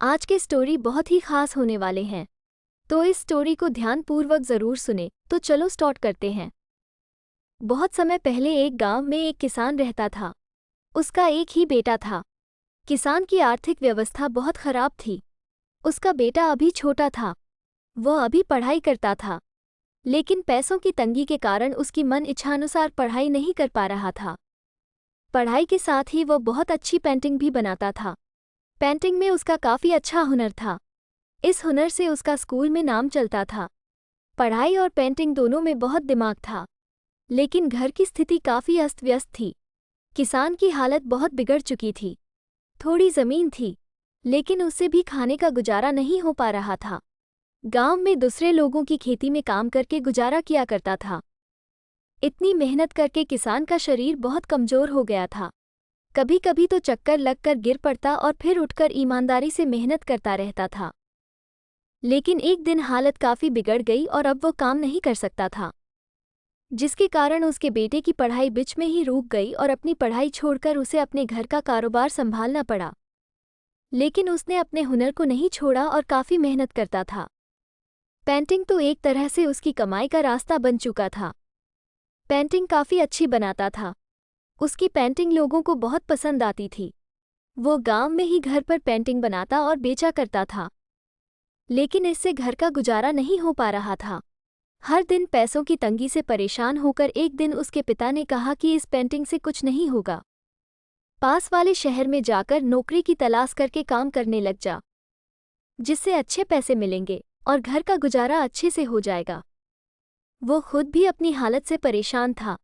आज के स्टोरी बहुत ही खास होने वाले हैं, तो इस स्टोरी को ध्यानपूर्वक जरूर सुने। तो चलो स्टार्ट करते हैं। बहुत समय पहले एक गांव में एक किसान रहता था। उसका एक ही बेटा था। किसान की आर्थिक व्यवस्था बहुत खराब थी। उसका बेटा अभी छोटा था। वह अभी पढ़ाई करता था, लेकिन पैसों की तंगी के कारण उसकी मन इच्छानुसार पढ़ाई नहीं कर पा रहा था। पढ़ाई के साथ ही वह बहुत अच्छी पेंटिंग भी बनाता था। पेंटिंग में उसका काफ़ी अच्छा हुनर था। इस हुनर से उसका स्कूल में नाम चलता था। पढ़ाई और पेंटिंग दोनों में बहुत दिमाग था, लेकिन घर की स्थिति काफ़ी अस्त व्यस्त थी। किसान की हालत बहुत बिगड़ चुकी थी। थोड़ी ज़मीन थी, लेकिन उससे भी खाने का गुजारा नहीं हो पा रहा था। गांव में दूसरे लोगों की खेती में काम करके गुजारा किया करता था। इतनी मेहनत करके किसान का शरीर बहुत कमज़ोर हो गया था। कभी कभी तो चक्कर लगकर गिर पड़ता और फिर उठकर ईमानदारी से मेहनत करता रहता था। लेकिन एक दिन हालत काफ़ी बिगड़ गई और अब वो काम नहीं कर सकता था, जिसके कारण उसके बेटे की पढ़ाई बीच में ही रुक गई और अपनी पढ़ाई छोड़कर उसे अपने घर का कारोबार संभालना पड़ा। लेकिन उसने अपने हुनर को नहीं छोड़ा और काफ़ी मेहनत करता था। पेंटिंग तो एक तरह से उसकी कमाई का रास्ता बन चुका था। पेंटिंग काफ़ी अच्छी बनाता था। उसकी पेंटिंग लोगों को बहुत पसंद आती थी। वो गांव में ही घर पर पेंटिंग बनाता और बेचा करता था, लेकिन इससे घर का गुजारा नहीं हो पा रहा था। हर दिन पैसों की तंगी से परेशान होकर एक दिन उसके पिता ने कहा कि इस पेंटिंग से कुछ नहीं होगा। पास वाले शहर में जाकर नौकरी की तलाश करके काम करने लग जा, जिससे अच्छे पैसे मिलेंगे और घर का गुजारा अच्छे से हो जाएगा। वो खुद भी अपनी हालत से परेशान था।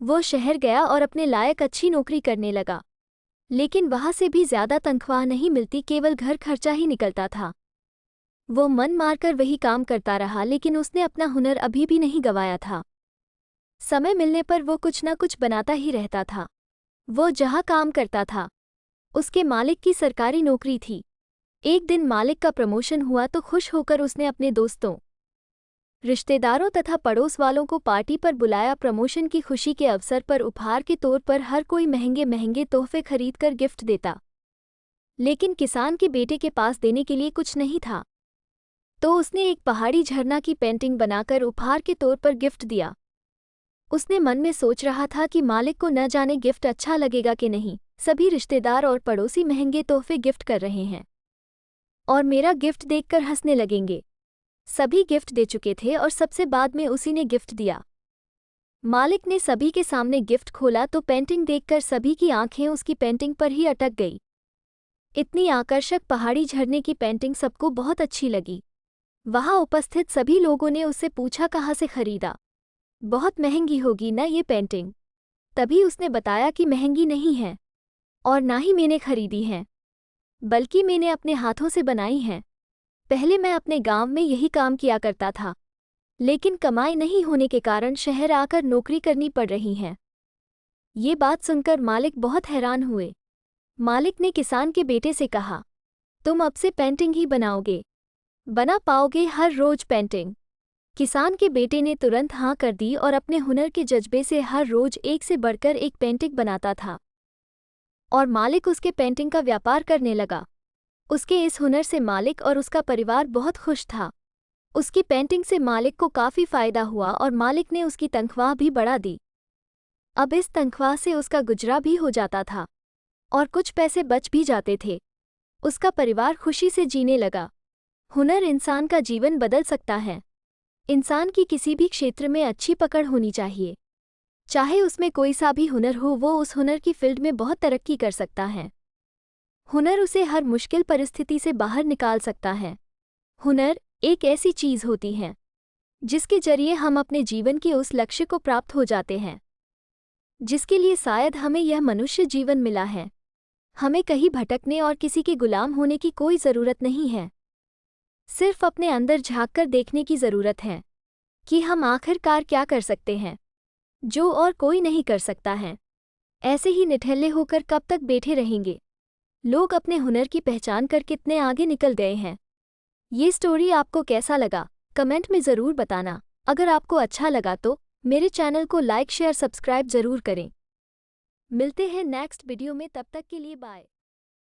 वो शहर गया और अपने लायक अच्छी नौकरी करने लगा, लेकिन वहाँ से भी ज़्यादा तनख्वाह नहीं मिलती, केवल घर खर्चा ही निकलता था। वो मन मारकर वही काम करता रहा, लेकिन उसने अपना हुनर अभी भी नहीं गंवाया था। समय मिलने पर वो कुछ न कुछ बनाता ही रहता था। वो जहाँ काम करता था, उसके मालिक की सरकारी नौकरी थी। एक दिन मालिक का प्रमोशन हुआ तो खुश होकर उसने अपने दोस्तों, रिश्तेदारों तथा पड़ोस वालों को पार्टी पर बुलाया। प्रमोशन की खुशी के अवसर पर उपहार के तौर पर हर कोई महंगे महंगे तोहफे खरीदकर गिफ्ट देता, लेकिन किसान के बेटे के पास देने के लिए कुछ नहीं था। तो उसने एक पहाड़ी झरना की पेंटिंग बनाकर उपहार के तौर पर गिफ्ट दिया। उसने मन में सोच रहा था कि मालिक को न जाने गिफ्ट अच्छा लगेगा कि नहीं। सभी रिश्तेदार और पड़ोसी महंगे तोहफे गिफ्ट कर रहे हैं और मेरा गिफ्ट देखकर हंसने लगेंगे। सभी गिफ्ट दे चुके थे और सबसे बाद में उसी ने गिफ्ट दिया। मालिक ने सभी के सामने गिफ्ट खोला तो पेंटिंग देखकर सभी की आंखें उसकी पेंटिंग पर ही अटक गई। इतनी आकर्षक पहाड़ी झरने की पेंटिंग सबको बहुत अच्छी लगी। वहां उपस्थित सभी लोगों ने उससे पूछा कहाँ से खरीदा। बहुत महंगी होगी ना ये पेंटिंग। तभी उसने बताया कि महंगी नहीं है और ना ही मैंने खरीदी है, बल्कि मैंने अपने हाथों से बनाई है। पहले मैं अपने गांव में यही काम किया करता था, लेकिन कमाई नहीं होने के कारण शहर आकर नौकरी करनी पड़ रही है। ये बात सुनकर मालिक बहुत हैरान हुए। मालिक ने किसान के बेटे से कहा, तुम अब से पेंटिंग ही बनाओगे, बना पाओगे हर रोज पेंटिंग। किसान के बेटे ने तुरंत हाँ कर दी और अपने हुनर के जज्बे से हर रोज एक से बढ़कर एक पेंटिंग बनाता था और मालिक उसके पेंटिंग का व्यापार करने लगा। उसके इस हुनर से मालिक और उसका परिवार बहुत खुश था। उसकी पेंटिंग से मालिक को काफ़ी फ़ायदा हुआ और मालिक ने उसकी तनख्वाह भी बढ़ा दी। अब इस तनख्वाह से उसका गुजरा भी हो जाता था और कुछ पैसे बच भी जाते थे। उसका परिवार खुशी से जीने लगा। हुनर इंसान का जीवन बदल सकता है। इंसान की किसी भी क्षेत्र में अच्छी पकड़ होनी चाहिए। चाहे उसमें कोई सा भी हुनर हो, वो उस हुनर की फील्ड में बहुत तरक्की कर सकता है। हुनर उसे हर मुश्किल परिस्थिति से बाहर निकाल सकता है। हुनर एक ऐसी चीज़ होती है जिसके जरिए हम अपने जीवन के उस लक्ष्य को प्राप्त हो जाते हैं जिसके लिए शायद हमें यह मनुष्य जीवन मिला है। हमें कहीं भटकने और किसी के गुलाम होने की कोई ज़रूरत नहीं है। सिर्फ अपने अंदर झांककर देखने की ज़रूरत है कि हम आखिरकार क्या कर सकते हैं, जो और कोई नहीं कर सकता है। ऐसे ही निठल्ले होकर कब तक बैठे रहेंगे। लोग अपने हुनर की पहचान कर कितने आगे निकल गए हैं। ये स्टोरी आपको कैसा लगा, कमेंट में ज़रूर बताना। अगर आपको अच्छा लगा तो मेरे चैनल को लाइक शेयर सब्सक्राइब ज़रूर करें। मिलते हैं नेक्स्ट वीडियो में, तब तक के लिए बाय।